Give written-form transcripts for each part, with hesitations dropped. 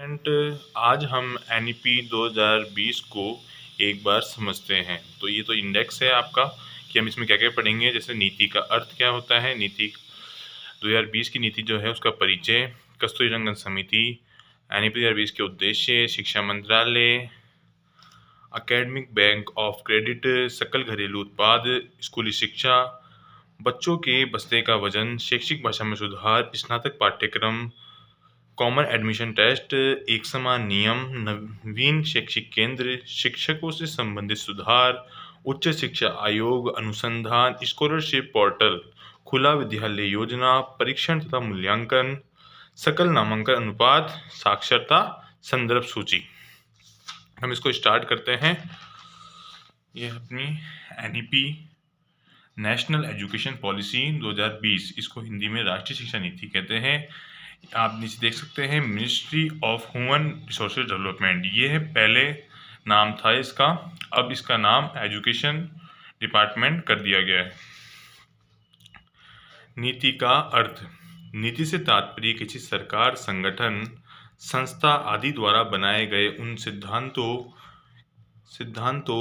And आज हम NEP 2020 को एक बार समझते हैं। तो ये तो इंडेक्स है आपका कि हम इसमें क्या क्या पढ़ेंगे। जैसे नीति का अर्थ क्या होता है, नीति 2020 की नीति जो है उसका परिचय, कस्तूरीरंगन समिति, एनईपी 2020 के उद्देश्य, शिक्षा मंत्रालय, एकेडमिक बैंक ऑफ क्रेडिट, सकल घरेलू उत्पाद, स्कूली शिक्षा, बच्चों के बस्ते का वजन, शैक्षिक भाषा में सुधार, स्नातक पाठ्यक्रम, कॉमन एडमिशन टेस्ट, एक समान नियम, नवीन शैक्षिक केंद्र, शिक्षकों से संबंधित सुधार, उच्च शिक्षा आयोग, अनुसंधान, स्कॉलरशिप पोर्टल, खुला विद्यालय योजना, परीक्षण तथा मूल्यांकन, सकल नामांकन अनुपात, साक्षरता संदर्भ सूची। हम इसको स्टार्ट करते हैं। यह अपनी एनईपी नेशनल एजुकेशन पॉलिसी 2020, इसको हिंदी में राष्ट्रीय शिक्षा नीति कहते हैं। आप नीचे देख सकते हैं ministry of human resources development, ये है, पहले नाम था इसका, अब इसका नाम एजुकेशन डिपार्टमेंट कर दिया गया है। नीति का अर्थ, नीति से तात्पर्य किसी सरकार, संगठन, संस्था आदि द्वारा बनाए गए उन सिद्धांतों,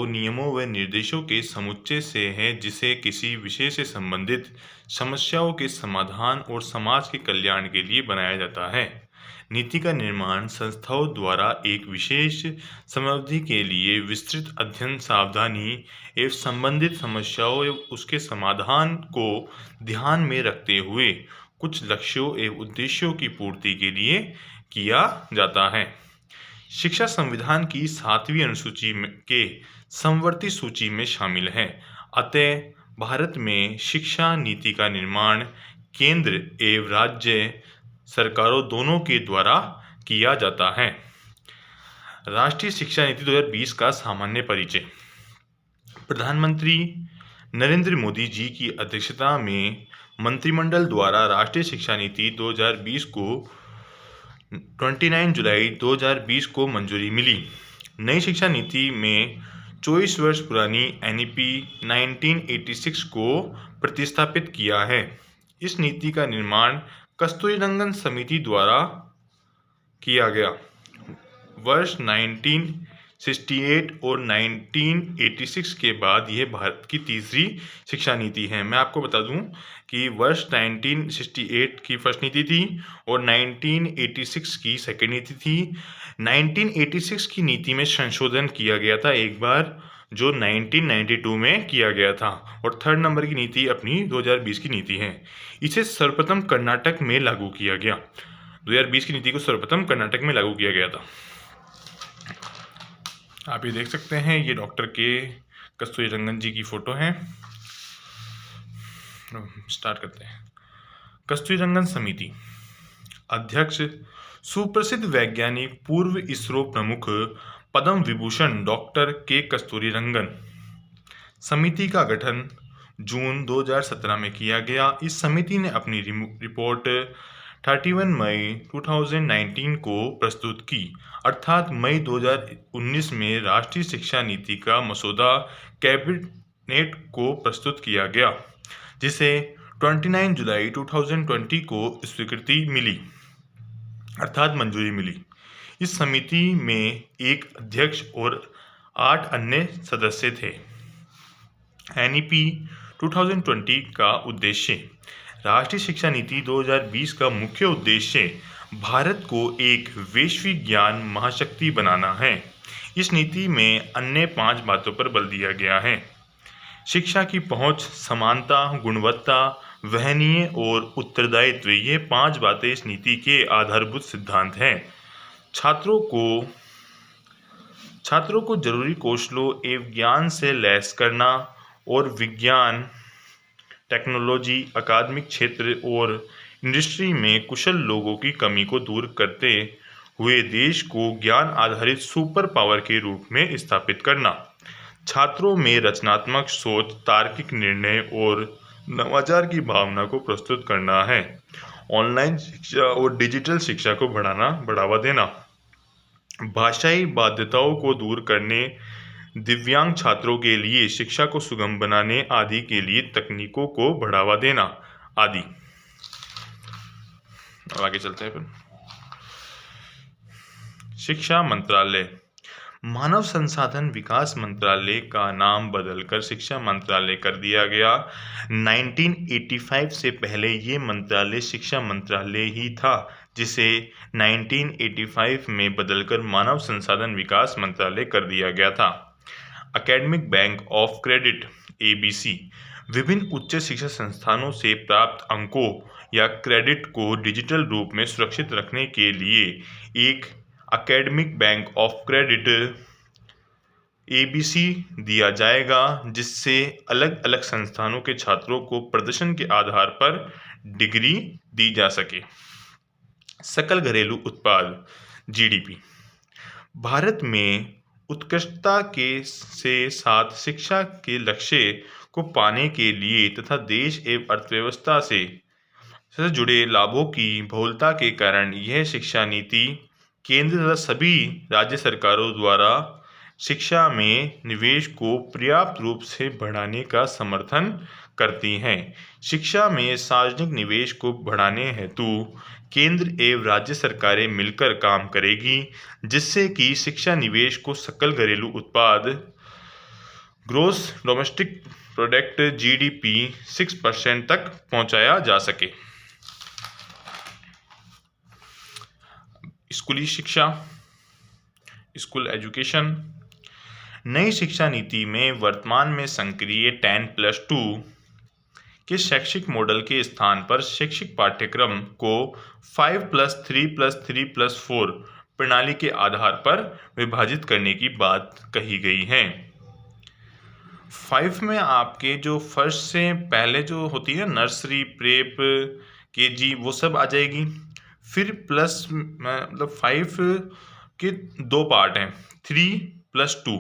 नियमों व निर्देशों के समुच्चय से है जिसे किसी विषय से संबंधित समस्याओं के समाधान और समाज के कल्याण के लिए बनाया जाता है। नीति का निर्माण संस्थाओं द्वारा एक विशेष समयावधि के लिए विस्तृत अध्ययन, सावधानी एवं संबंधित समस्याओं एवं उसके समाधान को ध्यान में रखते हुए कुछ लक्ष्यों एवं उद्देश्यों की पूर्ति के लिए किया जाता है। शिक्षा संविधान की 7वीं अनुसूची के समवर्ती सूची में शामिल है। अतः भारत में शिक्षा नीति का निर्माण केंद्र एवं राज्य सरकारों दोनों के द्वारा किया जाता है। राष्ट्रीय शिक्षा नीति 2020 का सामान्य परिचय। प्रधानमंत्री नरेंद्र मोदी जी की अध्यक्षता में मंत्रिमंडल द्वारा राष्ट्रीय शिक्षा नीति 2020 को 29 जुलाई 2020 को मंजूरी मिली। नई शिक्षा नीति में 24 वर्ष पुरानी एनईपी 1986 को प्रतिस्थापित किया है। इस नीति का निर्माण कस्तूरीरंगन समिति द्वारा किया गया। वर्ष 1968 और 1986 के बाद यह भारत की तीसरी शिक्षा नीति है। मैं आपको बता दूं कि वर्ष 1968 की फर्स्ट नीति थी और 1986 की सेकेंड नीति थी। 1986 की नीति में संशोधन किया गया था एक बार, जो 1992 में किया गया था, और थर्ड नंबर की नीति अपनी 2020 की नीति है। इसे सर्वप्रथम कर्नाटक में लागू किया गया। 2020 की नीति को सर्वप्रथम कर्नाटक में लागू किया गया था। आप ये देख सकते हैं, ये डॉक्टर के कस्तूरीरंगन जी की फोटो है। स्टार्ट करते हैं। कस्तूरीरंगन समिति अध्यक्ष सुप्रसिद्ध वैज्ञानिक, पूर्व इसरो प्रमुख, पद्म विभूषण डॉक्टर के कस्तूरीरंगन। समिति का गठन जून 2017 में किया गया। इस समिति ने अपनी रिपोर्ट 31 मई 2019 को प्रस्तुत की, अर्थात मई 2019 में राष्ट्रीय शिक्षा नीति का मसौदा कैबिनेट को प्रस्तुत किया गया, जिसे 29 जुलाई 2020 को स्वीकृति मिली, अर्थात मंजूरी मिली। इस समिति में एक अध्यक्ष और 8 अन्य सदस्य थे। एनईपी 2020 का उद्देश्य। राष्ट्रीय शिक्षा नीति 2020 का मुख्य उद्देश्य भारत को एक वैश्विक ज्ञान महाशक्ति बनाना है। इस नीति में अन्य 5 बातों पर बल दिया गया है। शिक्षा की पहुंच, समानता, गुणवत्ता, वहनीय और उत्तरदायित्व, ये 5 बातें इस नीति के आधारभूत सिद्धांत हैं। छात्रों को जरूरी कौशलों एवं ज्ञान से लैस करना और विज्ञान, टेक्नोलॉजी, अकादमिक क्षेत्र और इंडस्ट्री में कुशल लोगों की कमी को दूर करते हुए देश को ज्ञान आधारित सुपर पावर के रूप में स्थापित करना। छात्रों में रचनात्मक सोच, तार्किक निर्णय और नवाचार की भावना को प्रस्तुत करना है। ऑनलाइन शिक्षा और डिजिटल शिक्षा को बढ़ावा देना। भाषाई बाध्यताओं को दूर करने, दिव्यांग छात्रों के लिए शिक्षा को सुगम बनाने आदि के लिए तकनीकों को बढ़ावा देना आदि। अब आगे चलते हैं फिर। शिक्षा मंत्रालय। मानव संसाधन विकास मंत्रालय का नाम बदलकर शिक्षा मंत्रालय कर दिया गया। 1985 से पहले ये मंत्रालय शिक्षा मंत्रालय ही था, जिसे 1985 में बदलकर मानव संसाधन विकास मंत्रालय कर दिया गया था। Academic bank of credit (ABC) विभिन्न उच्च शिक्षा संस्थानों से प्राप्त अंकों या क्रेडिट को डिजिटल रूप में सुरक्षित रखने के लिए एक academic bank of credit (ABC) दिया जाएगा, जिससे अलग अलग संस्थानों के छात्रों को प्रदर्शन के आधार पर डिग्री दी जा सके। सकल घरेलू उत्पाद (GDP) भारत में उत्कृष्टता से साथ शिक्षा के लक्ष्य को पाने के लिए तथा देश एवं अर्थव्यवस्था से जुड़े लाभों की बहुलता के कारण यह शिक्षा नीति केंद्र तथा सभी राज्य सरकारों द्वारा शिक्षा में निवेश को पर्याप्त रूप से बढ़ाने का समर्थन करती हैं। शिक्षा में सार्वजनिक निवेश को बढ़ाने हेतु केंद्र एवं राज्य सरकारें मिलकर काम करेगी, जिससे कि शिक्षा निवेश को सकल घरेलू उत्पाद ग्रॉस डोमेस्टिक प्रोडक्ट (GDP) 6% तक पहुंचाया जा सके। स्कूली शिक्षा, स्कूल एजुकेशन। नई शिक्षा नीति में वर्तमान में सक्रिय 10+2 के शैक्षिक मॉडल के स्थान पर शैक्षिक पाठ्यक्रम को 5+3+3+4 प्रणाली के आधार पर विभाजित करने की बात कही गई है। 5 में आपके जो फर्स्ट से पहले जो होती है नर्सरी, प्रेप, KG, वो सब आ जाएगी। फिर प्लस मतलब 5 के 2 पार्ट हैं, 3+2।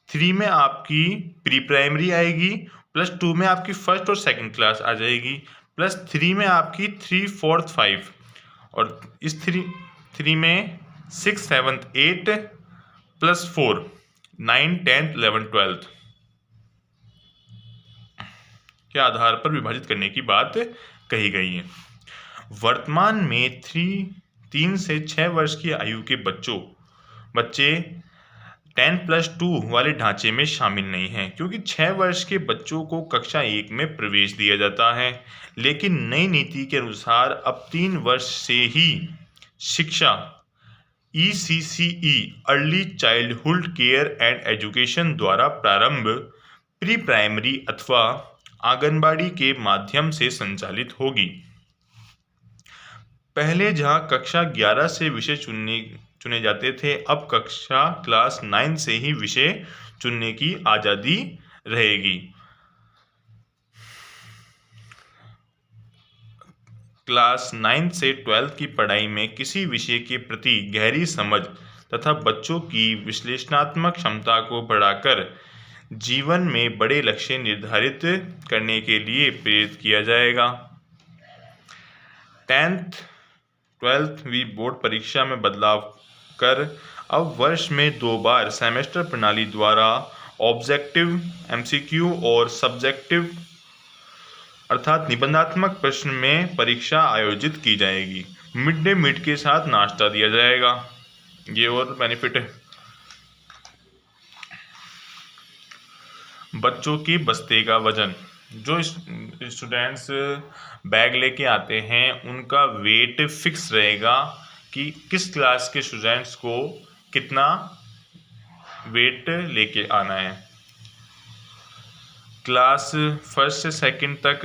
3 में आपकी प्री प्राइमरी आएगी, +2 में आपकी फर्स्ट और सेकंड क्लास आ जाएगी, +3 में आपकी 3, 4, 5 और इस 3 में 6, 7, 8 +4 9, 10, 11, 12 के आधार पर विभाजित करने की बात कही गई है। वर्तमान में 3 से 6 वर्ष की आयु के बच्चे 10+2 वाले ढांचे में शामिल नहीं हैं, क्योंकि 6 वर्ष के बच्चों को कक्षा 1 में प्रवेश दिया जाता है। लेकिन नई नीति के अनुसार अब 3 वर्ष से ही शिक्षा ECCE early childhood care and education द्वारा प्रारंभ प्री प्राइमरी अथवा आंगनबाड़ी के माध्यम से संचालित होगी। पहले जहां कक्षा 11 से विषय चुने जाते थे, अब कक्षा क्लास 9 से ही विषय चुनने की आज़ादी रहेगी। क्लास 9 से 12 की पढ़ाई में किसी विषय के प्रति गहरी समझ तथा बच्चों की विश्लेषणात्मक क्षमता को बढ़ाकर जीवन में बड़े लक्ष्य निर्धारित करने के लिए प्रेरित किया जाएगा। 10th 12वीं बोर्ड परीक्षा में बदलाव कर अब वर्ष में 2 बार सेमेस्टर प्रणाली द्वारा ऑब्जेक्टिव MCQ और सब्जेक्टिव अर्थात निबंधात्मक प्रश्न में परीक्षा आयोजित की जाएगी। मिड डे मील के साथ नाश्ता दिया जाएगा, ये और बेनिफिट है। बच्चों के बस्ते का वजन, जो स्टूडेंट्स बैग लेके आते हैं उनका वेट फिक्स रहेगा कि किस क्लास के स्टूडेंट्स को कितना वेट लेके आना है। क्लास फर्स्ट से सेकंड तक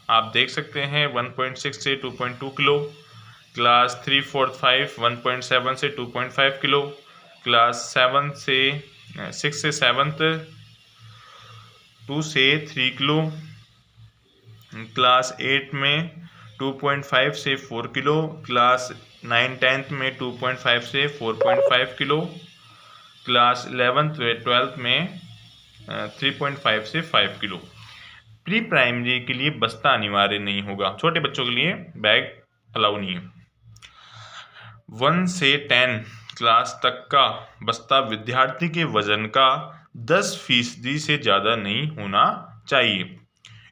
आप देख सकते हैं 1.6 से 2.2 किलो, क्लास 3, 4, 5 1.7 से 2.5 किलो, क्लास 6 से 7 2 से 3 किलो, क्लास 8 में 2.5 से 4 किलो, क्लास 9, 10th में 2.5 से 4.5 किलो, क्लास 11th 12th में 3.5 से 5 किलो। प्री प्राइमरी के लिए बस्ता अनिवार्य नहीं होगा, छोटे बच्चों के लिए बैग अलाउ नहीं है। 1 से 10 क्लास तक का बस्ता विद्यार्थी के वजन का 10% से ज़्यादा नहीं होना चाहिए।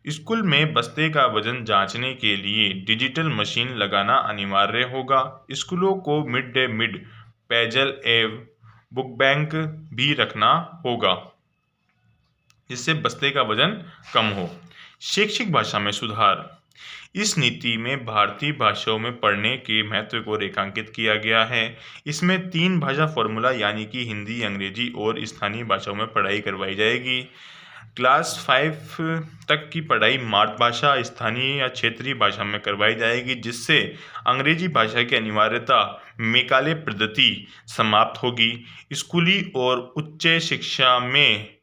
स्कूल में बस्ते का वजन जांचने के लिए डिजिटल मशीन लगाना अनिवार्य होगा। स्कूलों को मिड डे मील पेयजल एवं बुक बैंक भी रखना होगा, जिससे बस्ते का वजन कम हो। शैक्षिक भाषा में सुधार। इस नीति में भारतीय भाषाओं में पढ़ने के महत्व को रेखांकित किया गया है। इसमें 3 भाषा फॉर्मूला यानी कि हिंदी, अंग्रेजी और स्थानीय भाषाओं में पढ़ाई करवाई जाएगी। क्लास 5 तक की पढ़ाई मातृभाषा, स्थानीय या क्षेत्रीय भाषा में करवाई जाएगी, जिससे अंग्रेजी भाषा की अनिवार्यता मैकाले पद्धति समाप्त होगी। स्कूली और उच्च शिक्षा में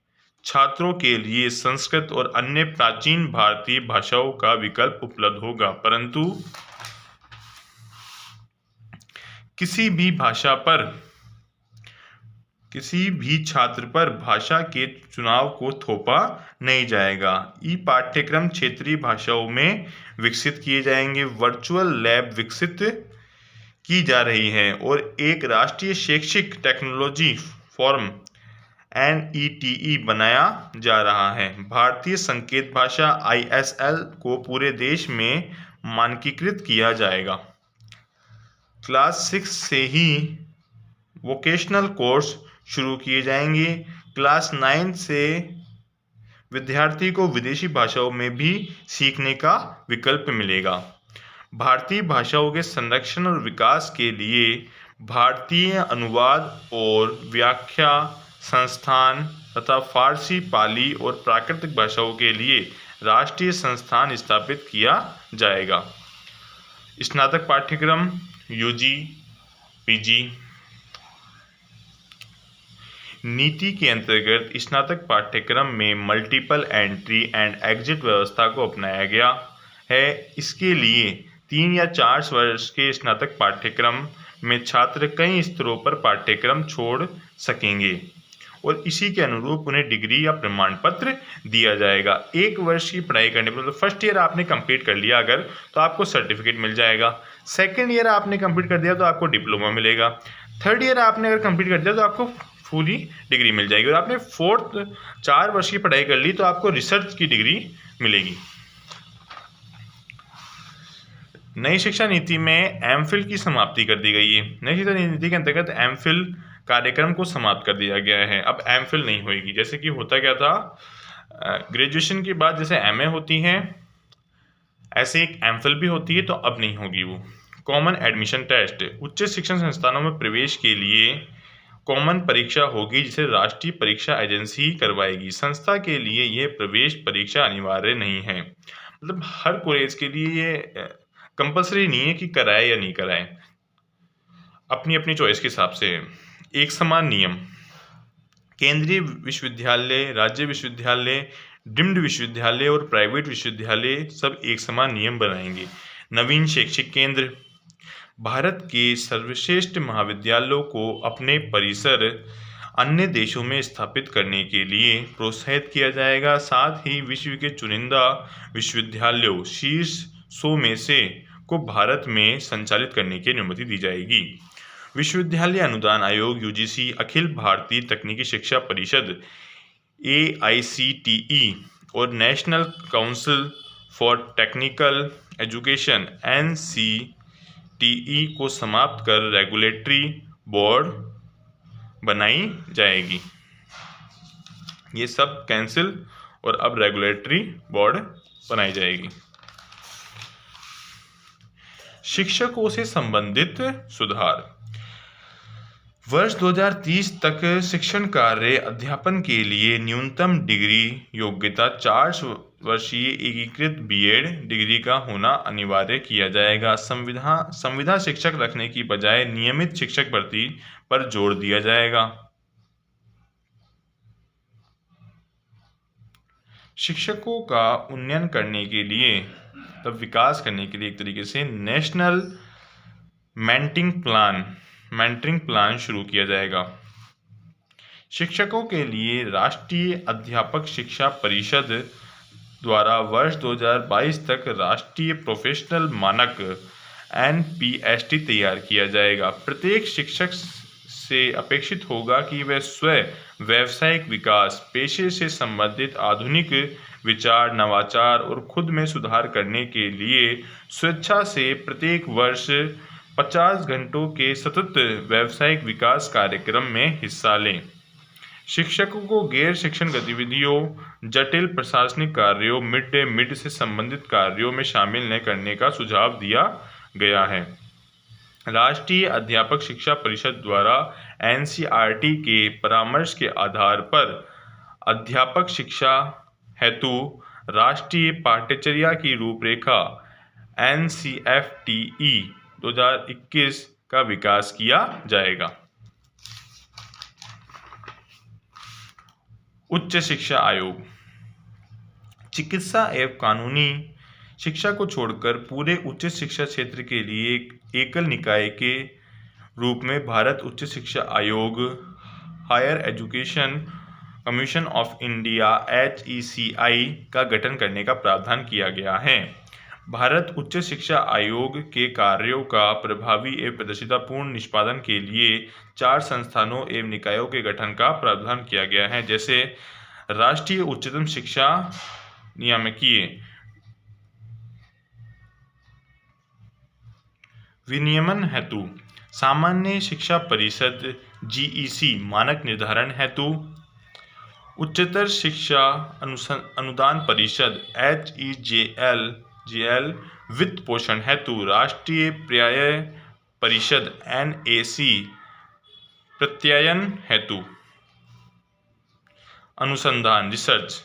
छात्रों के लिए संस्कृत और अन्य प्राचीन भारतीय भाषाओं का विकल्प उपलब्ध होगा, परंतु किसी भी छात्र पर भाषा के चुनाव को थोपा नहीं जाएगा। ई पाठ्यक्रम क्षेत्रीय भाषाओं में विकसित किए जाएंगे। वर्चुअल लैब विकसित की जा रही है और एक राष्ट्रीय शैक्षिक टेक्नोलॉजी फोरम NETE बनाया जा रहा है। भारतीय संकेत भाषा ISL को पूरे देश में मानकीकृत किया जाएगा। क्लास 6 से ही वोकेशनल कोर्स शुरू किए जाएंगे। क्लास 9 से विद्यार्थी को विदेशी भाषाओं में भी सीखने का विकल्प मिलेगा। भारतीय भाषाओं के संरक्षण और विकास के लिए भारतीय अनुवाद और व्याख्या संस्थान तथा फारसी, पाली और प्राकृतिक भाषाओं के लिए राष्ट्रीय संस्थान स्थापित किया जाएगा। स्नातक पाठ्यक्रम UG, PG। नीति के अंतर्गत स्नातक पाठ्यक्रम में मल्टीपल एंट्री एंड एग्जिट व्यवस्था को अपनाया गया है। इसके लिए 3 या 4 वर्ष के स्नातक पाठ्यक्रम में छात्र कई स्तरों पर पाठ्यक्रम छोड़ सकेंगे और इसी के अनुरूप उन्हें डिग्री या प्रमाण पत्र दिया जाएगा। 1 वर्ष की पढ़ाई करने पर, मतलब फर्स्ट ईयर आपने कंप्लीट कर लिया अगर, तो आपको सर्टिफिकेट मिल जाएगा। सेकेंड ईयर आपने कंप्लीट कर दिया तो आपको डिप्लोमा मिलेगा। थर्ड ईयर आपने अगर कंप्लीट कर दिया तो आपको पूरी डिग्री मिल जाएगी। और आपने 4 वर्ष की पढ़ाई कर ली तो आपको रिसर्च की डिग्री मिलेगी। नई शिक्षा नीति में MPhil की समाप्ति कर दी गई है। नई शिक्षा नीति के अंतर्गत MPhil कार्यक्रम को समाप्त कर दिया गया है। अब MPhil नहीं होगी। जैसे कि होता क्या था, ग्रेजुएशन के बाद जैसे MA होती है, ऐसे एक MPhil भी होती है, तो अब नहीं होगी वो। Common admission test. उच्च शिक्षण संस्थानों में प्रवेश के लिए कॉमन परीक्षा होगी, जिसे राष्ट्रीय परीक्षा एजेंसी करवाएगी। संस्था के लिए यह प्रवेश परीक्षा अनिवार्य नहीं है। मतलब हर कॉलेज के लिए ये कंपलसरी नहीं है कि कराए या नहीं कराए, अपनी अपनी चॉइस के हिसाब से। एक समान नियम। केंद्रीय विश्वविद्यालय, राज्य विश्वविद्यालय, डीम्ड विश्वविद्यालय और प्राइवेट विश्वविद्यालय सब एक समान नियम बनाएंगे। नवीन शैक्षिक केंद्र। भारत के सर्वश्रेष्ठ महाविद्यालयों को अपने परिसर अन्य देशों में स्थापित करने के लिए प्रोत्साहित किया जाएगा। साथ ही विश्व के चुनिंदा विश्वविद्यालयों शीर्ष 100 में से को भारत में संचालित करने की अनुमति दी जाएगी। विश्वविद्यालय अनुदान आयोग UGC, अखिल भारतीय तकनीकी शिक्षा परिषद AICTE और national council for technical education NCTE को समाप्त कर रेगुलेटरी बोर्ड बनाई जाएगी। ये सब कैंसिल और अब रेगुलेटरी बोर्ड बनाई जाएगी। शिक्षकों से संबंधित सुधार। वर्ष 2030 तक शिक्षण कार्य अध्यापन के लिए न्यूनतम डिग्री योग्यता 4 वर्षीय एकीकृत BEd डिग्री का होना अनिवार्य किया जाएगा। संविदा शिक्षक रखने की बजाय नियमित शिक्षक भर्ती पर जोर दिया जाएगा। शिक्षकों का उन्नयन करने के लिए, तब विकास करने के लिए एक तरीके से नेशनल मेंटरिंग प्लान शुरू किया जाएगा। शिक्षकों के लिए राष्ट्रीय अध्यापक शिक्षा परिषद द्वारा वर्ष 2022 तक राष्ट्रीय प्रोफेशनल मानक NPST तैयार किया जाएगा। प्रत्येक शिक्षक से अपेक्षित होगा कि वह व्यावसायिक विकास, पेशे से संबंधित आधुनिक विचार, नवाचार और खुद में सुधार करने के लिए स्वेच्छा से प्रत्येक वर्ष 50 घंटों के सतत व्यावसायिक विकास कार्यक्रम में हिस्सा लें। शिक्षकों को गैर शिक्षण गतिविधियों, जटिल प्रशासनिक कार्यों, मिड डे मील से संबंधित कार्यों में शामिल न करने का सुझाव दिया गया है। राष्ट्रीय अध्यापक शिक्षा परिषद द्वारा एनसीईआरटी के परामर्श के आधार पर अध्यापक शिक्षा हेतु राष्ट्रीय पाठ्यचर्या की रूपरेखा NCFTE 2021 का विकास किया जाएगा। उच्च शिक्षा आयोग चिकित्सा एवं कानूनी शिक्षा को छोड़कर पूरे उच्च शिक्षा क्षेत्र के लिए एक एकल निकाय के रूप में भारत उच्च शिक्षा आयोग, higher education commission of India HECI का गठन करने का प्रावधान किया गया है। भारत उच्च शिक्षा आयोग के कार्यों का प्रभावी एवं पारदर्शितापूर्ण निष्पादन के लिए 4 संस्थानों एवं निकायों के गठन का प्रावधान किया गया है, जैसे राष्ट्रीय उच्चतम शिक्षा नियामकीय विनियमन हेतु सामान्य शिक्षा परिषद GEC मानक निर्धारण हेतु, उच्चतर शिक्षा अनुदान परिषद HEJL वित्त पोषण हेतु, राष्ट्रीय पर्याय परिषद NAC प्रत्यायन हेतु, अनुसंधान रिसर्च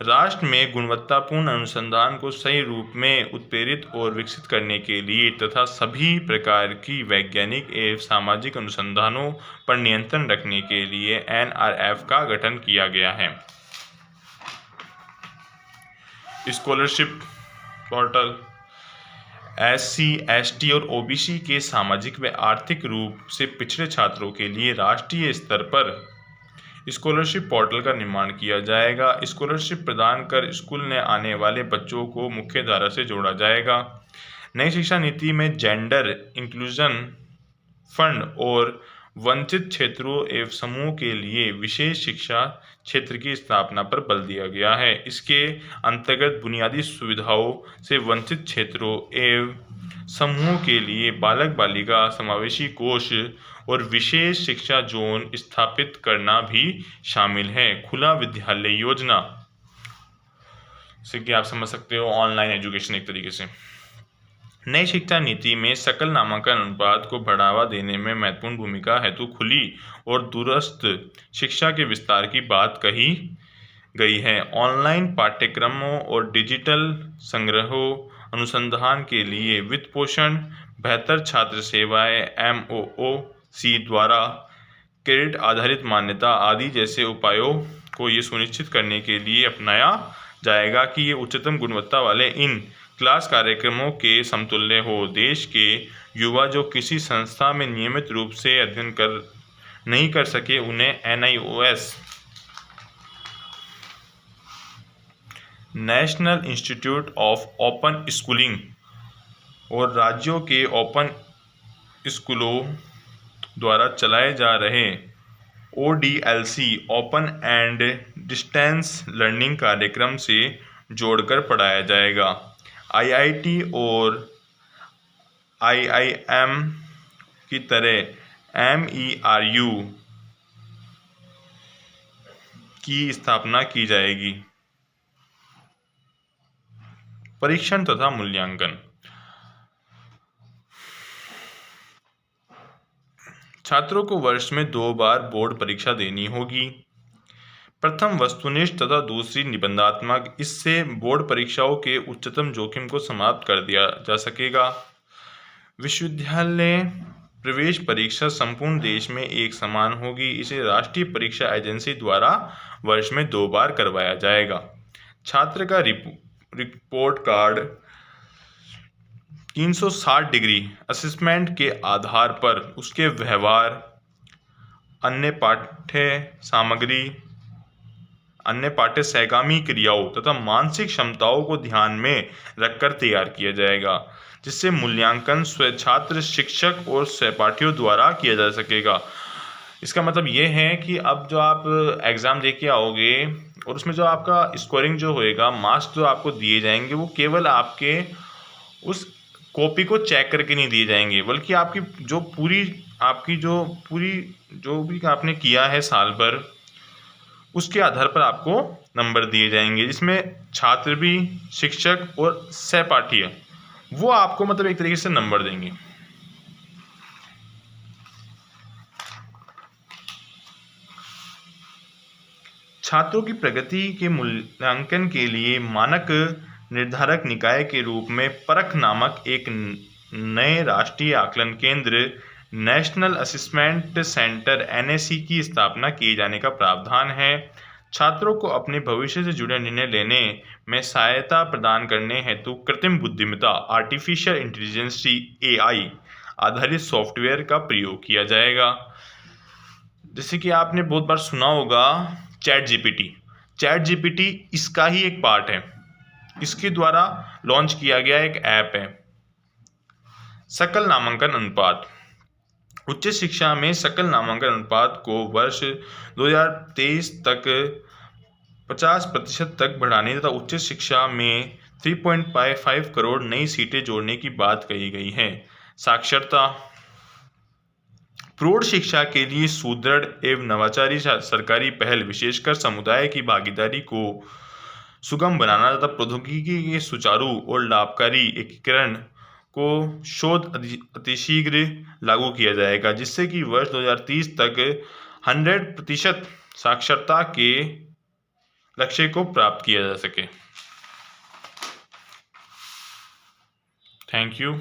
राष्ट्र में गुणवत्तापूर्ण अनुसंधान को सही रूप में उत्प्रेरित और विकसित करने के लिए तथा सभी प्रकार की वैज्ञानिक एवं सामाजिक अनुसंधानों पर नियंत्रण रखने के लिए NRF का गठन किया गया है। स्कॉलरशिप पोर्टल SC, ST और OBC के सामाजिक व आर्थिक रूप से पिछड़े छात्रों के लिए राष्ट्रीय स्तर पर स्कॉलरशिप पोर्टल का निर्माण किया जाएगा। स्कॉलरशिप प्रदान कर स्कूल में आने वाले बच्चों को मुख्यधारा से जोड़ा जाएगा। नई शिक्षा नीति में जेंडर इंक्लूजन फंड और वंचित क्षेत्रों एवं समूहों के लिए विशेष शिक्षा क्षेत्र की स्थापना पर बल दिया गया है। इसके अंतर्गत बुनियादी सुविधाओं से वंचित क्षेत्रों एवं समूहों के लिए बालक बालिका समावेशी कोष और विशेष शिक्षा जोन स्थापित करना भी शामिल है। खुला विद्यालय योजना से कि आप समझ सकते हो ऑनलाइन एजुकेशन एक तरीके से। नई शिक्षा नीति में सकल नामांकन अनुपात को बढ़ावा देने में महत्वपूर्ण भूमिका हेतु खुली और दूरस्थ शिक्षा के विस्तार की बात कही गई है। ऑनलाइन पाठ्यक्रमों और डिजिटल संग्रहों अनुसंधान के लिए वित्त पोषण, बेहतर छात्र सेवाएं MOOC द्वारा क्रेडिट आधारित मान्यता आदि जैसे उपायों को ये सुनिश्चित करने के लिए अपनाया जाएगा कि ये उच्चतम गुणवत्ता वाले इन क्लास कार्यक्रमों के समतुल्य हो। देश के युवा जो किसी संस्था में नियमित रूप से अध्ययन नहीं कर सके उन्हें NIOS national institute of open schooling और राज्यों के ओपन स्कूलों द्वारा चलाए जा रहे ODLC open and distance learning कार्यक्रम से जोड़कर पढ़ाया जाएगा। IIT और IIM की तरह MERU की स्थापना की जाएगी। परीक्षण तथा मूल्यांकन छात्रों को वर्ष में 2 बार बोर्ड परीक्षा देनी होगी। प्रथम वस्तुनिष्ठ तथा दूसरी निबंधात्मक। इससे बोर्ड परीक्षाओं के उच्चतम जोखिम को समाप्त कर दिया जा सकेगा। विश्वविद्यालय प्रवेश परीक्षा संपूर्ण देश में एक समान होगी। इसे राष्ट्रीय परीक्षा एजेंसी द्वारा वर्ष में 2 बार करवाया जाएगा। छात्र का रिपोर्ट कार्ड 360 डिग्री असेसमेंट के आधार पर उसके व्यवहार, अन्य पाठ्य सहगामी क्रियाओं तथा मानसिक क्षमताओं को ध्यान में रखकर तैयार किया जाएगा, जिससे मूल्यांकन छात्र, शिक्षक और सहपाठियों द्वारा किया जा सकेगा। इसका मतलब ये है कि अब जो आप एग्ज़ाम दे के आओगे और उसमें जो आपका स्कोरिंग जो होएगा, मार्क्स जो आपको दिए जाएंगे, वो केवल आपके उस कॉपी को चेक करके नहीं दिए जाएंगे, बल्कि आपकी जो भी आपने किया है साल भर, उसके आधार पर आपको नंबर दिए जाएंगे, जिसमें छात्र भी, शिक्षक और सहपाठी वो आपको मतलब एक तरीके से नंबर देंगे। छात्रों की प्रगति के मूल्यांकन के लिए मानक निर्धारक निकाय के रूप में परख नामक एक नए राष्ट्रीय आकलन केंद्र नेशनल असेसमेंट सेंटर NAC की स्थापना किए जाने का प्रावधान है। छात्रों को अपने भविष्य से जुड़े निर्णय लेने में सहायता प्रदान करने हेतु कृत्रिम बुद्धिमत्ता आर्टिफिशियल इंटेलिजेंस AI आधारित सॉफ्टवेयर का प्रयोग किया जाएगा। जैसे कि आपने बहुत बार सुना होगा चैट जीपीटी इसका ही एक पार्ट है। इसके द्वारा लॉन्च किया गया एक ऐप है। सकल नामांकन अनुपात। उच्च शिक्षा में सकल नामांकन अनुपात को वर्ष 2023 तक 50% तक बढ़ाने तथा उच्च शिक्षा में 3.55 करोड़ नई सीटें जोड़ने की बात कही गई है। साक्षरता। प्रौढ़ शिक्षा के लिए सुदृढ़ एवं नवाचारी सरकारी पहल, विशेषकर समुदाय की भागीदारी को सुगम बनाना तथा प्रौद्योगिकी के सुचारू और लाभकारी एकीकरण को शोध अतिशीघ्र लागू किया जाएगा, जिससे कि वर्ष 2030 तक 100% साक्षरता के लक्ष्य को प्राप्त किया जा सके। Thank you.